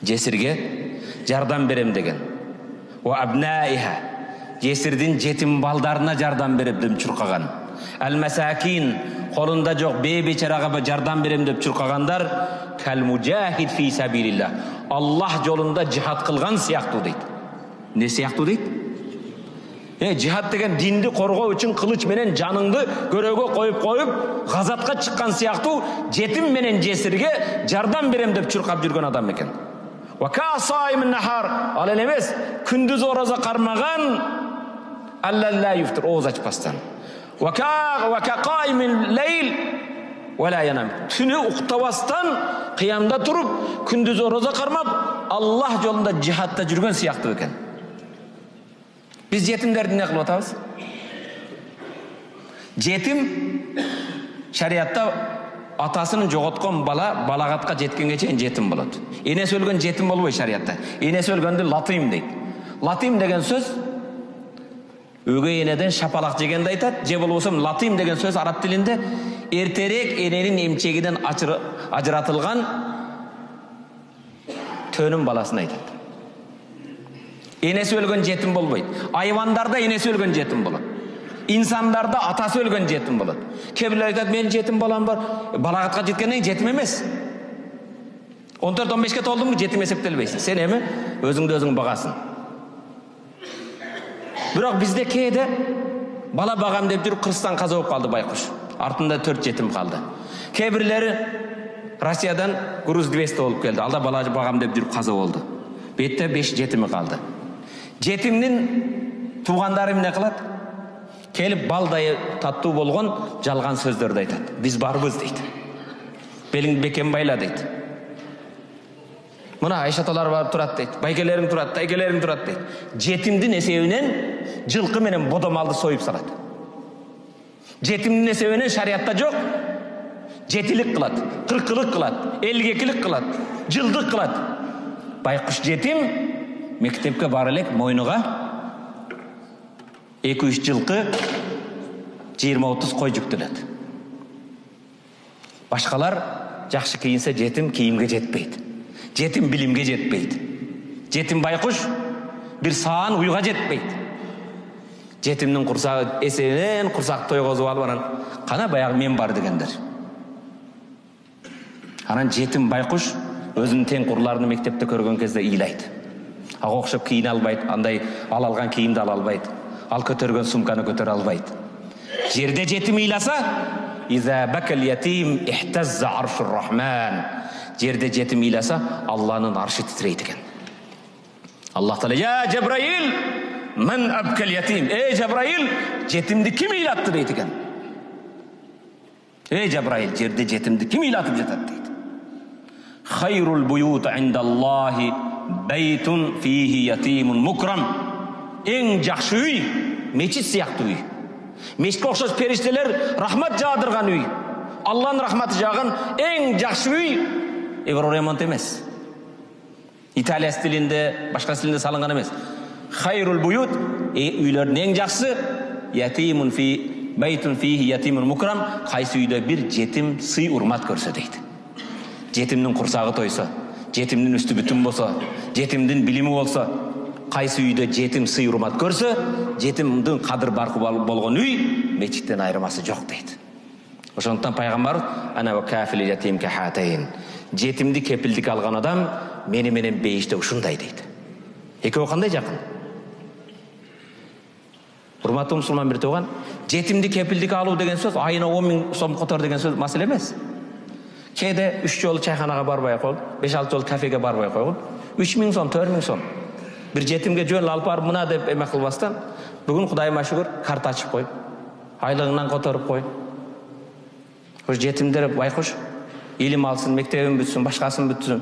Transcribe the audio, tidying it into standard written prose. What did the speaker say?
Жесирге жардам берем деген. Ва абнаиха, жесирдин жетим балдарына жардам берем деп чуркаган. Ал-масакин, колунда жок бейбечарага жардам берем деп чуркагандар кал мужахид фи сабилилlah. Аллах жолунда жихад кылган сыяктуу дейт. Не сыяктуу дейт? Жихад деген динди коргоо үчүн кылыч менен жаныңды көрөөгө коюп газатка чыккан сыяктуу жетим менен жесирге жардам берем деп чуркап жүргөн адам экен. Ва касаимун нахар, ал эмес күндүз ораза кармаган алла юфтир, ооз ачпастан. Ва каимил лейл ва ла янам, түнү уктабастан кыямда туруп күндүз ораза кармап Аллах жолунда жихадта жүргөн сыяктуу экен. Biz жетимдерди эмне кылып атабыз? Жетим шариатта атасын жоготкон бала балагатка жеткенге чейин жетим болот. Энеси өлгөн жетим болбойт шариатта. Энеси өлгөндү латим дейт. Латим деген сөз өгөй энеден шапалак жегенди айтат. Же болбосо латим деген сөз араб тилинде эртерээк эненин эмчегинен ажыратылган төнүн баласын айтат. Энеси өлгөн жетим болбойт. Айвандарда энеси өлгөн жетим болот. İnsanlarda atası өлгөн жетим болот. Кээ бирлер айтат, менин жетим балам бар. Балагатка жеткенден жетим эмес. 14-15 толдуңбу жетим эсептелбейсиң. Сен эми өзүңдү өзүң багасың. Бирок бизде кээде бала багам деп жүрүп кырсыздан каза болуп калды байкуш. Артында 4 жетим калды. Кээ бирлери Россиядан груз 200 болуп келди. Алда бала багам деп жүрүп каза болду. Бетте 5 жетими калды. Жетимдин туугандары эмне кылат? Келип балдай таттуу болгон жалган сөздөрдү айтат. Биз барбыз дейт. Белиң бекем байла дейт. Мына Айшаталар барып турат дейт. Байгелериң турат, тайгелериң турат дейт. Жетимдин эсебинен жылкы менен бодомалды союп салат. Жетимдин эсебинен шариатта жок. Жетилик кылат, кыркылык кылат, элгекилик кылат, жылдык кылат. Байкуш жетим мектепке бара элек мойнуга 2-3 жылкы 20-30 кой жүктөлөт. Башкалар жакшы кийинсе жетим кийимге жетпейт. Жетим билимге жетпейт. Жетим байкуш бир саан уйга жетпейт. Жетимдин курсагы эсенен курсак тойгозуп алып анан кана баягы мен бар дегендер. Анан жетим байкуш өзүнүн теңкурларын мектепте көргөн кезде ыйлайт. Ага окшоп кийине албайт, андай алган кийимди ала албайт. Ал көтөргөн сумканы көтөрө албайт. Жерде жетим ыйласа, иза бакал ятим ихтазза аршур рахман. Жерде жетим ыйласа, Аллахнын аршы титрейт экен. Аллах Таала: "Я Жабраил, мен абкал ятим." Жабраил, жетимди ким ыйлатты дейт экен. Жабраил, жерде жетимди ким ыйлатып жатат дейт. Хайрул буют индаллахи бейтун фихи ятимун мукрам. Эң жакшы үй мечит сыяктуу үй. Мечитке окшош периштелер рахмат жаадырган үй. Алланын рахматы жааган эң жакшы үй Евроремонт эмес. Италия стилинде, башка стилинде салынган эмес. Хайрул буют, үйлөрдүн эң жакшысы ятимун фи бейтун фихи ятимун мукрам. Кайсы үйдө бир жетим сый урмат көрсө дейт. Жетимдин курсагы тойсо, жетимдин үстү бүтүн болсо, жетимдин билими болсо, кайсы үйдө жетим сый урмат көрсө, жетимдин кадыр баркы болгон үй мечиттен айырмасы жок дейт. Ошондуктан пайгамбар ана ва кафил ятим кахатайн. Жетимди кепилдик алган адам мени менен бейиште ушундай дейт. Экөө кандай жакын? Урматтуу мусулман бир тууган, жетимди кепилдик алуу деген сөз айына 10 000 сом котор деген сөз маселе эмес. Кээде 3 жолу чайханага барбай койгон, 5-6 жолу кафеге барбай койгон, 3 000 сом, 4 000 сом. Бир жетимге жөн алып барып мына деп эме кылбастан, бүгүн Кудайыма шүгүр карта ачып кой. Айлыгыңан которуп кой. Ош жетимдер байкуш илим алсын, мектебин бүтсүн, башкасын бүтсүн.